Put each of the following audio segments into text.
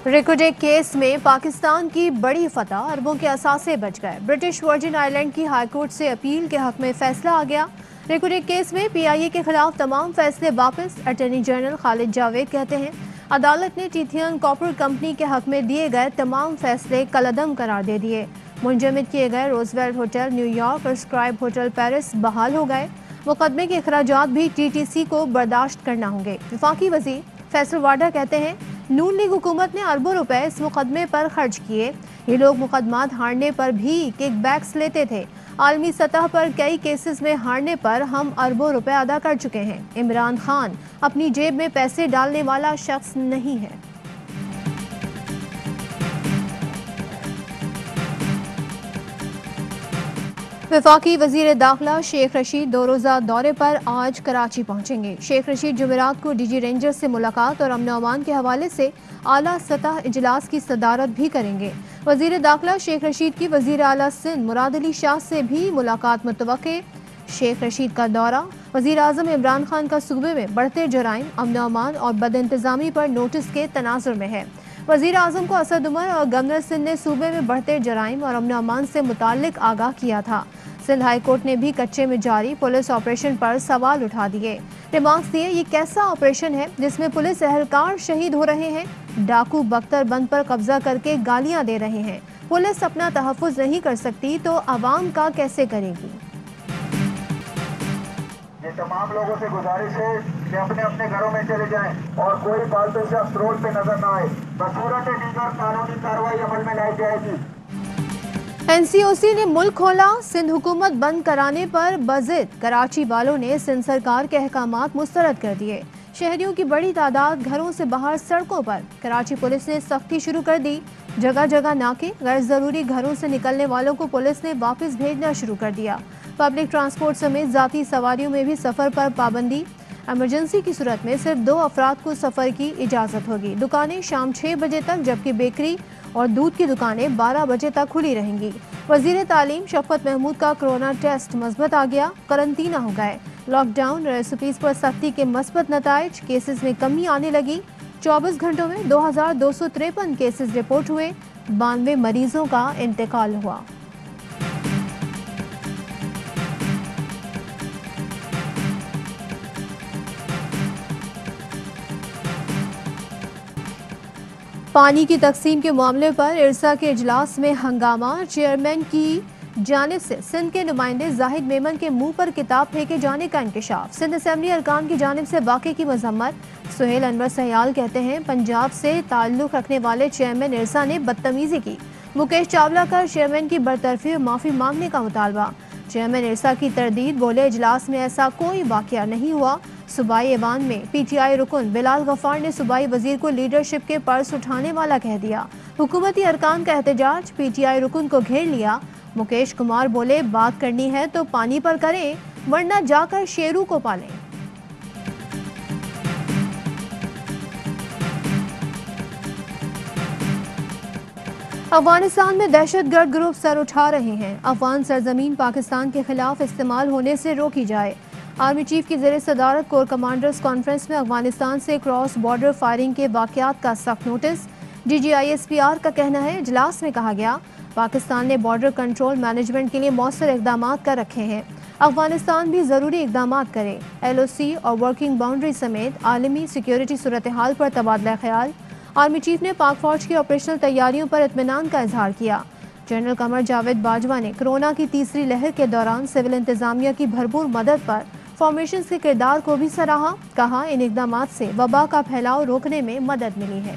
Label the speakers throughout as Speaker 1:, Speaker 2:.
Speaker 1: रिकोडेक case में पाकिस्तान की बड़ी फतह, अरबों के असासे बच गए। ब्रिटिश वर्जिन आइलैंड की हाईकोर्ट से अपील के हक में फैसला आ गया। रिकोडेक केस में पीआईए के खिलाफ तमाम फैसले वापस। अटॉर्नी जनरल खालिद जावेद कहते हैं अदालत ने टिथियन कॉपर कंपनी के हक में दिए गए तमाम फैसले कलअदम करार दे दिए। मुंजमद किए गए रोजवेल्ट होटल न्यूयॉर्क और स्क्राइब होटल पेरिस बहाल हो गए। मुकदमे के अखराजात भी टीटीसी को बर्दाश्त करना होंगे। वफाकी वजीर फैसल वाडा कहते हैं नून लीग हुकूमत ने अरबों रुपए इस मुकदमे पर खर्च किए। ये लोग मुकदमात हारने पर भी किकबैक्स लेते थे। आलमी सतह पर कई केसेस में हारने पर हम अरबों रुपए अदा कर चुके हैं। इमरान खान अपनी जेब में पैसे डालने वाला शख्स नहीं है। वफाकी वजीर दाखिला शेख रशीद 2 रोज़ा दौरे पर आज कराची पहुंचेंगे। शेख रशीद जुमेरात को डीजी रेंजर से मुलाकात और अमन अमान के हवाले से आला सतह इजलास की सदारत भी करेंगे। वजीर दाखिला शेख रशीद की वजीर आला सिंध मुराद अली शाह से भी मुलाकात मुतवक्के। शेख रशीद का दौरा वजीर आजम इमरान खान का सूबे में बढ़ते जराइम, अमन अमान और बदइंतजामी पर नोटिस के तनाजुर में है। वजीर आजम को असद उमर और गवर्नर सिंध ने सूबे में बढ़ते जराइम और अमन अमान से मुताल्लिक आगाह किया था। सिंध हाई कोर्ट ने भी कच्चे में जारी पुलिस ऑपरेशन पर सवाल उठा दिए। रिमार्क्स दिए ये कैसा ऑपरेशन है जिसमें पुलिस एहलकार शहीद हो रहे हैं, डाकू बख्तर बंद पर कब्जा करके गालियां दे रहे हैं। पुलिस अपना तहफ़्फ़ुज़ नहीं कर सकती तो आवाम का कैसे करेगी।
Speaker 2: ये तमाम लोगों से गुजारिश है कि अपने अपने घरों में चले जाएं और कोई फालतू शख्स रोड पे नजर न आए। बसूरत दीगर कानूनी कार्रवाई अमल में लाई जाएगी।
Speaker 1: एनसीओसी ने मुल्क खोला, सिंध हुकूमत बंद कराने पर बजिद कराची वालों ने सिंध सरकार के अहकामात मुस्तरद कर दिए। शहरियों की बड़ी तादाद घरों से बाहर सड़कों पर। कराची पुलिस ने सख्ती शुरू कर दी। जगह जगह नाके, गैर जरूरी घरों से निकलने वालों को पुलिस ने वापस भेजना शुरू कर दिया। पब्लिक ट्रांसपोर्ट समेत जाती सवारियों में भी सफर पर पाबंदी। इमरजेंसी की सूरत में सिर्फ 2 अफराद को सफर की इजाजत होगी। दुकानें शाम 6 बजे तक, जबकि बेकरी और दूध की दुकानें 12 बजे तक खुली रहेंगी। वजीर तालीम शफकत महमूद का कोरोना टेस्ट मस्बत आ गया, करंतना हो गए। लॉकडाउन और एसओपीज पर सख्ती के मस्बत नताइज, केसेस में कमी आने लगी। 24 घंटों में 2253 केसेस रिपोर्ट हुए, 92 मरीजों का इंतकाल हुआ। पानी की तकसीम के मामले पर इरसा के इजलास में हंगामा। चेयरमैन की जानिब से सिंध के नुमाइंदे जाहिद मेमन के मुंह पर किताब फेंके जाने का इंकशाफ। सिंध असेंबली अरकान की जानिब से वाक़े की मजम्मत। सुहेल अनवर सयाल कहते हैं पंजाब से ताल्लुक़ रखने वाले चेयरमैन इरसा ने बदतमीजी की। मुकेश चावला का चेयरमैन की बरतरफी और माफ़ी मांगने का मुतालबा। चेयरमैन इरसा की तरदीद, बोले इजलास में ऐसा कोई वाक़या नहीं हुआ। सूबाई ऐवान में पीटीआई रुकन बिलाल गफ्फार ने सूबाई वजीर को लीडरशिप के पर्स उठाने वाला कह दिया। हुकूमती अरकान का एहतजाज, पीटीआई रुकन को घेर लिया। मुकेश कुमार बोले बात करनी है तो पानी पर करें, वरना जाकर शेरू को पालें। अफगानिस्तान में दहशतगर्द ग्रुप सर उठा रहे हैं। अफगान सरजमीन पाकिस्तान के खिलाफ इस्तेमाल होने से रोकी जाए। आर्मी चीफ की ज़ेरे सदारत कोर कमांडर्स कॉन्फ्रेंस में अफगानिस्तान से क्रॉस बॉर्डर फायरिंग के वाक़यात का सख्त नोटिस। DGISPR का कहना है इजलास में कहा गया पाकिस्तान ने बॉर्डर कंट्रोल मैनेजमेंट के लिए मौसर इक़दाम कर रखे हैं। अफगानिस्तान भी ज़रूरी इक़दाम करे। LOC और वर्किंग बाउंड्री समेत आलमी सिक्योरिटी सूरत हाल पर तबादला ख्याल। आर्मी चीफ ने पाक फौज की ऑपरेशनल तैयारियों पर इत्मीनान का इजहार किया। जनरल कमर जावेद बाजवा ने कोरोना की तीसरी लहर के दौरान सिविल इंतजामिया की भरपूर मदद पर फॉर्मेशन के किरदार को भी सराहा। कहा इन इक़दामात से वबा का फैलाव रोकने में मदद मिली है।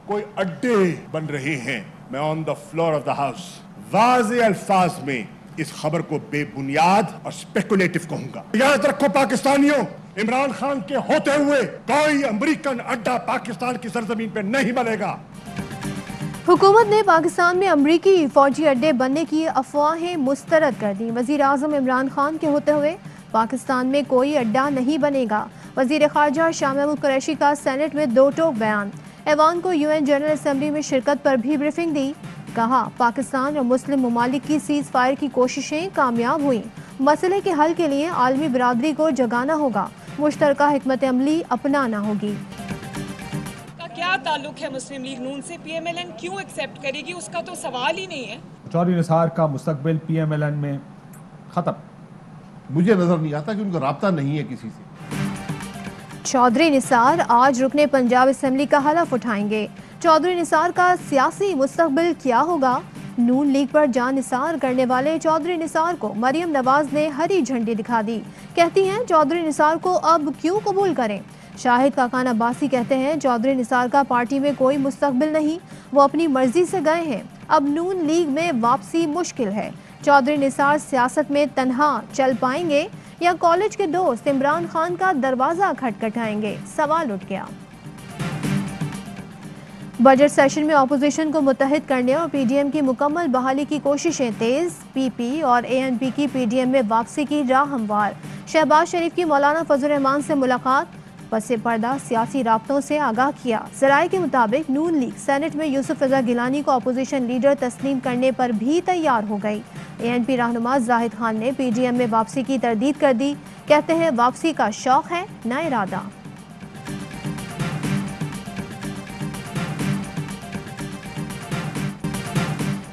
Speaker 3: कोई अड्डे बन रहे हैं। मैं on the floor of the house वाज़े अल्फाज में इस खबर को बेबुनियाद और स्पेकुलेटिव कहूंगा। याद रखो पाकिस्तानियों, इमरान खान के होते हुए कोई अमेरिकन अड्डा पाकिस्तान की सरजमीन पे नहीं बनेगा।
Speaker 1: हुकूमत ने पाकिस्तान में अमरीकी फौजी अड्डे बनने की अफवाहें मुस्तरद कर दी। वजीर आजम इमरान खान के होते हुए पाकिस्तान में कोई अड्डा नहीं बनेगा। वजीर खारजा शाह महमूद कुरैशी का सेनेट में 2 टोक बयान। ऐवान को यूएन जनरल असेंबली में शिरकत पर भी ब्रीफिंग दी। कहा पाकिस्तान और मुस्लिम ममालिक की सीज फायर की कोशिशें कामयाब हुई। मसले के हल के लिए आलमी बिरादरी को जगाना होगा, मुश्तरका हिकमत अमली अपनाना होगी।
Speaker 4: क्या ताल्लुक है मुस्लिम लीग नून से? पीएमएलएन क्यों एक्सेप्ट करेगी, उसका तो सवाल ही नहीं है।
Speaker 5: चौधरी निसार का मुस्तकबिल पीएमएलएन में खत्म।
Speaker 6: मुझे नजर नहीं आता कि उनका राब्ता नहीं है किसी से।
Speaker 1: चौधरी निसार आज रुकने पंजाब असेंबली का हलफ उठाएंगे। चौधरी निसार का सियासी मुस्तकबिल क्या होगा? नून लीग पर जान निसार करने वाले चौधरी निसार को मरियम नवाज ने हरी झंडी दिखा दी। कहती हैं चौधरी निसार को अब क्यों कबूल करें। शाहिद काकान अब्बासी कहते हैं चौधरी निसार का पार्टी में कोई मुस्तकबिल नहीं, वो अपनी मर्जी से गए हैं, अब नून लीग में वापसी मुश्किल है। चौधरी निसार सियासत में तन्हा चल पाएंगे या कॉलेज के दोस्त इमरान खान का दरवाजा खटखटाएंगे, सवाल उठ गया। बजट सेशन में ऑपोजिशन को मुत्तहिद करने और पीडीएम की मुकम्मल बहाली की कोशिशें तेज। पीपी और एएनपी की पीडीएम में वापसी की राह हमवार। शहबाज शरीफ की मौलाना फजल रहमान से मुलाकात, पसे पर्दा सियासी राब्तों से आगाह किया। ज़राए के मुताबिक नून लीग सेनेट में यूसुफ रजा गिलानी को अपोजिशन लीडर तस्लीम करने पर भी तैयार हो गई। एएनपी रहनुमा जाहिद खान ने पीडीएम में वापसी की तरदीद कर दी। कहते हैं वापसी का शौक है न इरादा।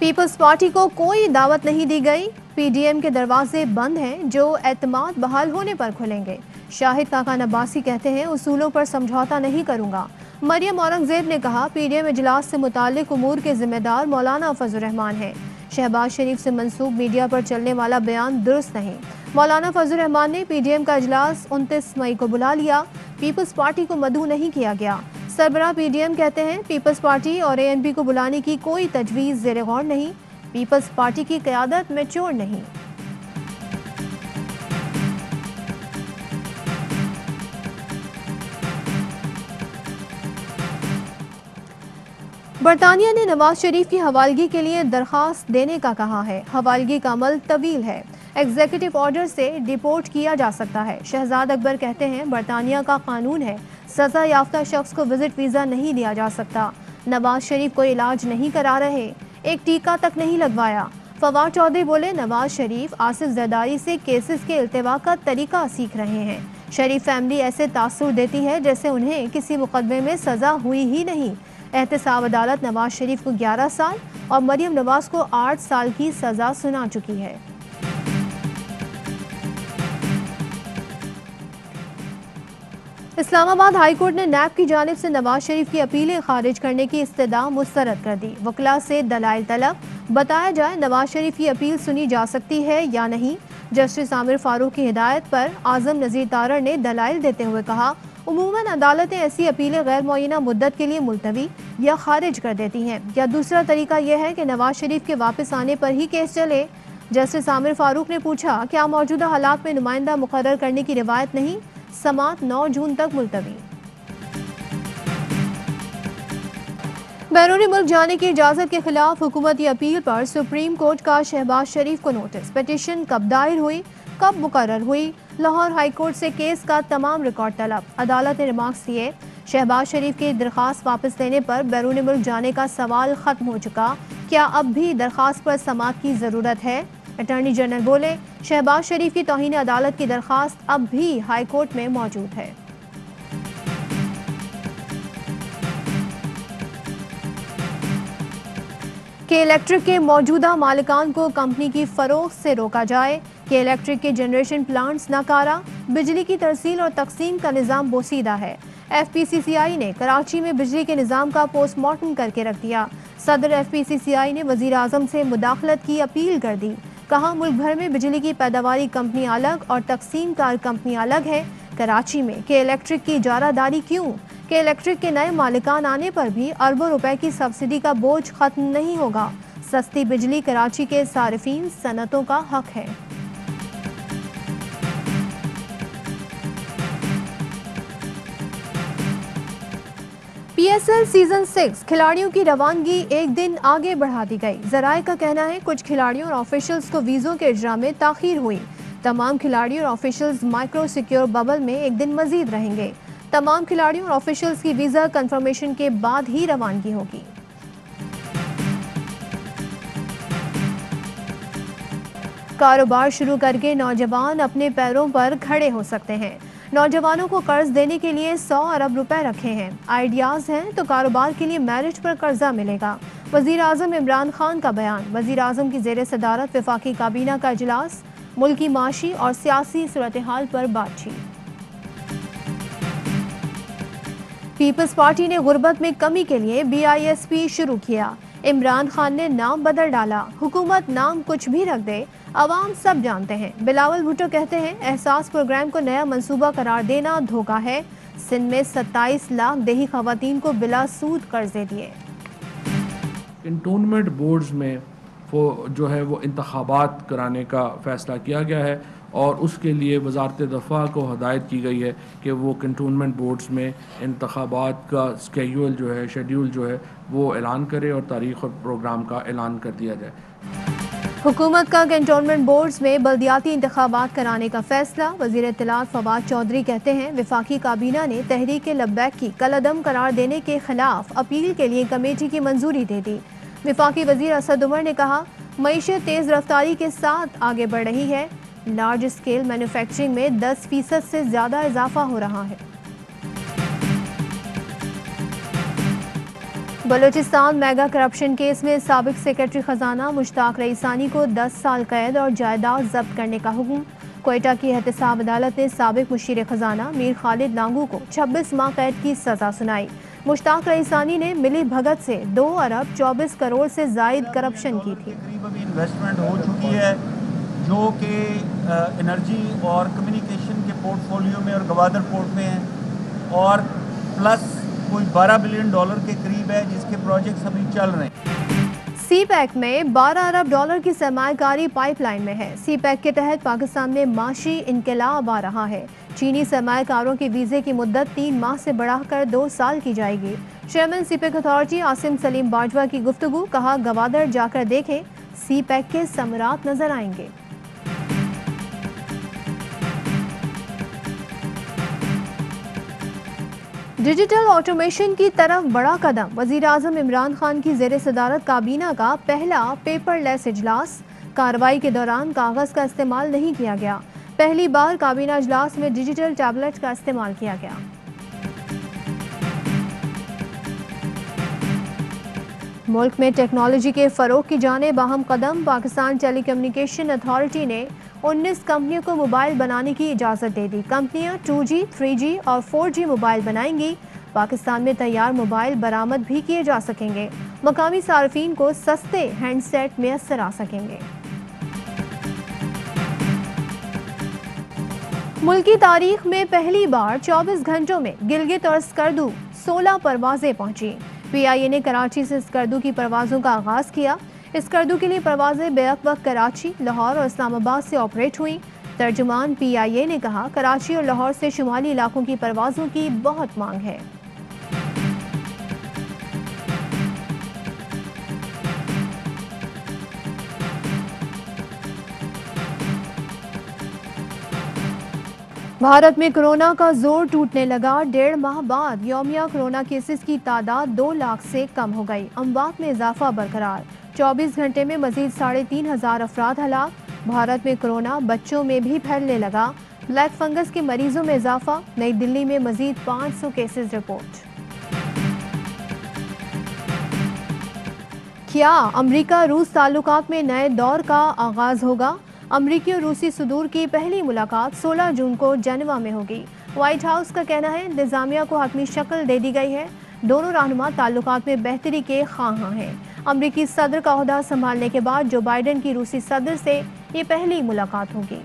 Speaker 1: पीपल्स पार्टी को कोई दावत नहीं दी गई। पीडीएम के दरवाजे बंद हैं जो एतमाद बहाल होने पर खुलेंगे। शाहिद काकान अब्बासी कहते हैं उसूलों पर समझौता नहीं करूंगा। मरियम औरंगजेब ने कहा पीडीएम इजलास से मुताल्लिक उमूर के जिम्मेदार मौलाना फजल रहमान हैं। शहबाज शरीफ से मंसूब मीडिया पर चलने वाला बयान दुरुस्त नहीं। मौलाना फजल रहमान ने पीडीएम का इजलास 29 मई को बुला लिया। पीपल्स पार्टी को मदऊ नहीं किया गया। सरबराह पीडीएम कहते हैं पीपल्स पार्टी और एएनपी को बुलाने की कोई तजवीज़ ज़ेर गौर नहीं। पीपल्स पार्टी की क़यादत मैच्योर नहीं। बरतानिया ने नवाज शरीफ की हवालगी के लिए दरखास्त देने का कहा है। हवालगी का अमल तवील है, एग्जीक्यूटिव ऑर्डर से डिपोर्ट किया जा सकता है। शहजाद अकबर कहते हैं बरतानिया का कानून है, सजा याफ्ता शख्स को विजिट वीज़ा नहीं दिया जा सकता। नवाज शरीफ कोई इलाज नहीं करा रहे, एक टीका तक नहीं लगवाया। फवाद चौधरी बोले नवाज शरीफ आसिफ जरदारी से केसेस के इल्तिवा का तरीका सीख रहे हैं। शरीफ फैमिली ऐसे तासुर देती है जैसे उन्हें किसी मुकदमे में सजा हुई ही नहीं। एहतसाब अदालत नवाज शरीफ को 11 साल और मरियम नवाज को 8 साल की सजा सुना चुकी है। इस्लामाबाद हाईकोर्ट ने नैब की जानिब से नवाज शरीफ की अपीलें खारिज करने की इस्तदा मुस्तरद कर दी। वकला से दलाइल तलब, बताया जाए नवाज शरीफ की अपील सुनी जा सकती है या नहीं। जस्टिस आमिर फारूक की हिदायत पर आजम नज़ीर तारड़ ने दलाइल देते हुए कहा उमूमन अदालतें ऐसी अपीलें गैर मुअय्यना मुद्दत के लिए मुलतवी या खारिज कर देती हैं, या दूसरा तरीका यह है कि नवाज शरीफ के वापस आने पर ही केस चले। जस्टिस आमिर फारूक ने पूछा क्या मौजूदा हालात में नुमाइंदा मुकर्रर करने की रिवायत नहीं? समात 9 जून तक मुलतवी। बैरूनी मुल्क जाने की इजाज़त के खिलाफ हुकूमती अपील पर सुप्रीम कोर्ट का शहबाज शरीफ को नोटिस। पिटीशन कब दायर हुई, कब मुकर्रर हुई? लाहौर हाई कोर्ट से केस का तमाम रिकॉर्ड तलब। अदालत ने रिमार्क्स दिए। शहबाज शरीफ की दरख्वास्त वापस लेने पर बैरूनी मुल्क जाने का सवाल खत्म हो चुका। क्या अब भी दरख्वास्त पर समाअत की ज़रूरत है? अटॉर्नी जनरल बोले शहबाज शरीफ की तौहीन अदालत की दरख्वास्त अब भी हाई कोर्ट में मौजूद है। के इलेक्ट्रिक के मौजूदा मालिकान को कंपनी की फरोख्त से रोका जाए। के इलेक्ट्रिक के जनरेशन प्लांट्स नाकारा, बिजली की तरसील और तकसीम का निज़ाम बोसीदा है। FPCCI ने कराची में बिजली के निज़ाम का पोस्टमार्टम करके रख दिया। सदर FPCCI ने वज़ीर आज़म से मुदाखलत की अपील कर दी। कहा मुल्क भर में बिजली की पैदावारी कंपनी अलग और तकसीम कार कंपनी अलग है। कराची में के इलेक्ट्रिक की इजारादारी क्यों? के इलेक्ट्रिक के नए मालिकान आने पर भी अरबों रुपए की सब्सिडी का बोझ खत्म नहीं होगा। सस्ती बिजली कराची के सारिफीन सनतों का हक है। PSL सीजन 6 खिलाड़ियों की रवानगी एक दिन आगे बढ़ा दी गई। ज़राए का कहना है कुछ खिलाड़ियों और ऑफिशियल्स को वीज़ों के इजरा में ताख़ीर हुई। तमाम खिलाड़ी और ऑफिशियल्स माइक्रो सिक्योर बबल में एक दिन मजीद रहेंगे। तमाम खिलाड़ियों और ऑफिशियल्स की वीजा कंफर्मेशन के बाद ही रवानगी होगी। कारोबार शुरू करके नौजवान अपने पैरों पर खड़े हो सकते हैं। नौजवानों को कर्ज देने के लिए 100 अरब रुपए रखे हैं। आइडियाज हैं तो कारोबार के लिए मेरिट पर कर्जा मिलेगा। वजीर आजम इमरान खान का बयान। वजीर आजम की जेर सदारत वफाकी काबीना का इजलास, मुल्की माशी और सियासी सूरत हाल पर बातचीत। पीपल्स पार्टी ने गुर्बत में कमी के लिए BISP शुरू किया। इमरान खान ने नाम बदल डाला। हुकूमत नाम कुछ भी रख दे, अवाम सब जानते हैं। बिलावल भुट्टो कहते हैं एहसास प्रोग्राम को नया मंसूबा करार देना धोखा है। सिंध में 27 लाख देही खवातीन को बिला सूद कर्जे दिए।
Speaker 7: कंटोनमेंट बोर्ड्स में वो जो है वो इंतखाबात कराने का फ़ैसला किया गया है और उसके लिए वजारत दफ़ा को हदायत की गई है कि वो कंटोनमेंट बोर्ड्स में इंतखाबात का शेड्यूल जो है वो ऐलान करे और तारीख़ और प्रोग्राम का ऐलान कर दिया जाए।
Speaker 1: हुकूमत का कंटोनमेंट बोर्ड्स में बल्दियाती इंतखाबात कराने का फैसला। वज़ीर इत्तलात फवाद चौधरी कहते हैं वफाकी काबीना ने तहरीक लब्बैक की कलअदम करार देने के खिलाफ अपील के लिए कमेटी की मंजूरी दे दी। वफाकी वज़ीर असद उमर ने कहा मईशत तेज़ रफ्तारी के साथ आगे बढ़ रही है। लार्ज स्केल मैन्युफैक्चरिंग में 10% से ज़्यादा इजाफा हो रहा है। बलूचिस्तान मेगा करप्शन केस में साबिक सेक्रेटरी खजाना मुश्ताक रईसानी को 10 साल कैद और जायदाद जब्त करने का हुक्म। क्वेटा की एहतसाब अदालत ने साबिक मुशीर खजाना मीर खालिद लांगू को 26 माह कैद की सजा सुनाई। मुश्ताक रईसानी ने मिली भगत से 2 अरब 24 करोड़ से जायद करप्शन की थी।
Speaker 8: करीब इन्वेस्टमेंट हो चुकी है जो कि एनर्जी और कम्युनिकेशन के पोर्टफोलियो में और गवादर पोर्ट में है और प्लस कोई $12 बिलियन के करीब है जिसके प्रोजेक्ट्स अभी चल रहे हैं।
Speaker 1: CPEC में $12 अरब की सरमायाकारी पाइपलाइन में है। CPEC के तहत पाकिस्तान में माशी इनकलाब आ रहा है। चीनी सरमायाकारों के वीज़े की मुद्दत 3 माह से बढ़ाकर 2 साल की जाएगी। Chairman CPEC authority Asim Salim Bajwa की गुफ्तगू। कहा गवादर जाकर देखें, CPEC के समरात नजर आएंगे। डिजिटल ऑटोमेशन की तरफ बड़ा कदम। वज़ीर आज़म इमरान खान की ज़ेर सदारत काबीना का पहला पेपरलेस इजलास। कार्रवाई के दौरान कागज़ का इस्तेमाल नहीं किया गया। पहली बार काबीना इजलास में डिजिटल टैबलेट का इस्तेमाल किया गया। मुल्क में टेक्नोलॉजी के फ़रोग की जानिब अहम कदम। पाकिस्तान टेलीकम्युनिकेशन अथॉरिटी ने 19 कंपनियों को मोबाइल बनाने की इजाज़त दे दी। कंपनियां 2G, 3G और 4G मोबाइल बनाएंगी। पाकिस्तान में तैयार मोबाइल बरामद भी किए जा सकेंगे। मकामी सार्फिन को सस्ते हैंडसेट मैसर आ सकेंगे। मुल्की तारीख में पहली बार 24 घंटों में गिलगित और स्कर्दू 16 परवाजें पहुंची। PIA ने कराची से स्कर्दू की परवाज़ों का आगाज़ किया। स्कर्दू के लिए परवाज़ें बेवक्त कराची, लाहौर और इस्लामाबाद से ऑपरेट हुई। तर्जुमान PIA ने कहा कराची और लाहौर से शुमाली इलाकों की परवाज़ों की बहुत मांग है। भारत में कोरोना का जोर टूटने लगा। 1.5 माह बाद यौमिया कोरोना केसेस की तादाद 2 लाख से कम हो गई। अमवात में इजाफा बरकरार। 24 घंटे में मजीद 3,500 अफराद हलाक। भारत में कोरोना बच्चों में भी फैलने लगा। ब्लैक फंगस के मरीजों में इजाफा। नई दिल्ली में मजीद 500 केसेस रिपोर्ट। क्या अमरीका रूस ताल्लुकात में नए दौर का आगाज होगा? अमरीकी और रूसी सदूर की पहली मुलाकात 16 जून को जेनेवा में होगी। व्हाइट हाउस का कहना है इंतजामिया को हतमी शक्ल दे दी गई है। दोनों रहनुमा ताल्लुकात में बेहतरी के ख्वाहां हैं। अमरीकी सदर का ओहदा संभालने के बाद जो बाइडेन की रूसी सदर से ये पहली मुलाकात होगी।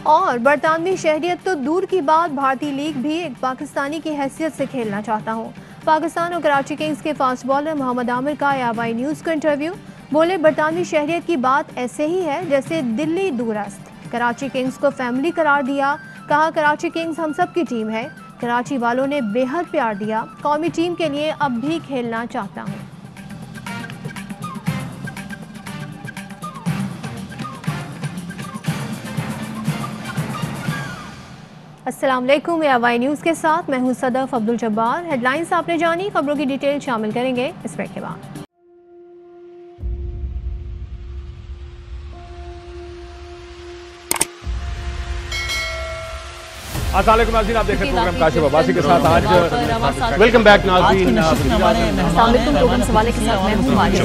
Speaker 1: और बरतानवी शहरियत तो दूर की बात, भारतीय लीग भी एक पाकिस्तानी की हैसियत से खेलना चाहता हूँ। पाकिस्तान और कराची किंग्स के फास्ट बॉलर मोहम्मद आमिर का ABI न्यूज़ को इंटरव्यू। बोले बरतानवी शहरियत की बात ऐसे ही है जैसे दिल्ली दूरस्थ। कराची किंग्स को फैमिली करार दिया। कहा कराची किंग्स हम सब की टीम है। कराची वालों ने बेहद प्यार दिया। कौमी टीम के लिए अब भी खेलना चाहता हूँ। अस्सलाम वालेकुम, AY न्यूज़ के साथ मैं हूं सदफ अब्दुल जब्बार। हेडलाइंस आपने जानी, खबरों की डिटेल शामिल करेंगे इस ब्रेक के बाद।
Speaker 9: अस्सलाम वालेकुम नाज़रीन, आप देख रहे हैं प्रोग्राम काशिफ अब्बासी के साथ। आज वेलकम बैक नाज़रीन।
Speaker 1: अस्सलाम वालेकुम, प्रोग्राम सवाले के साथ मैं हूं मारिया।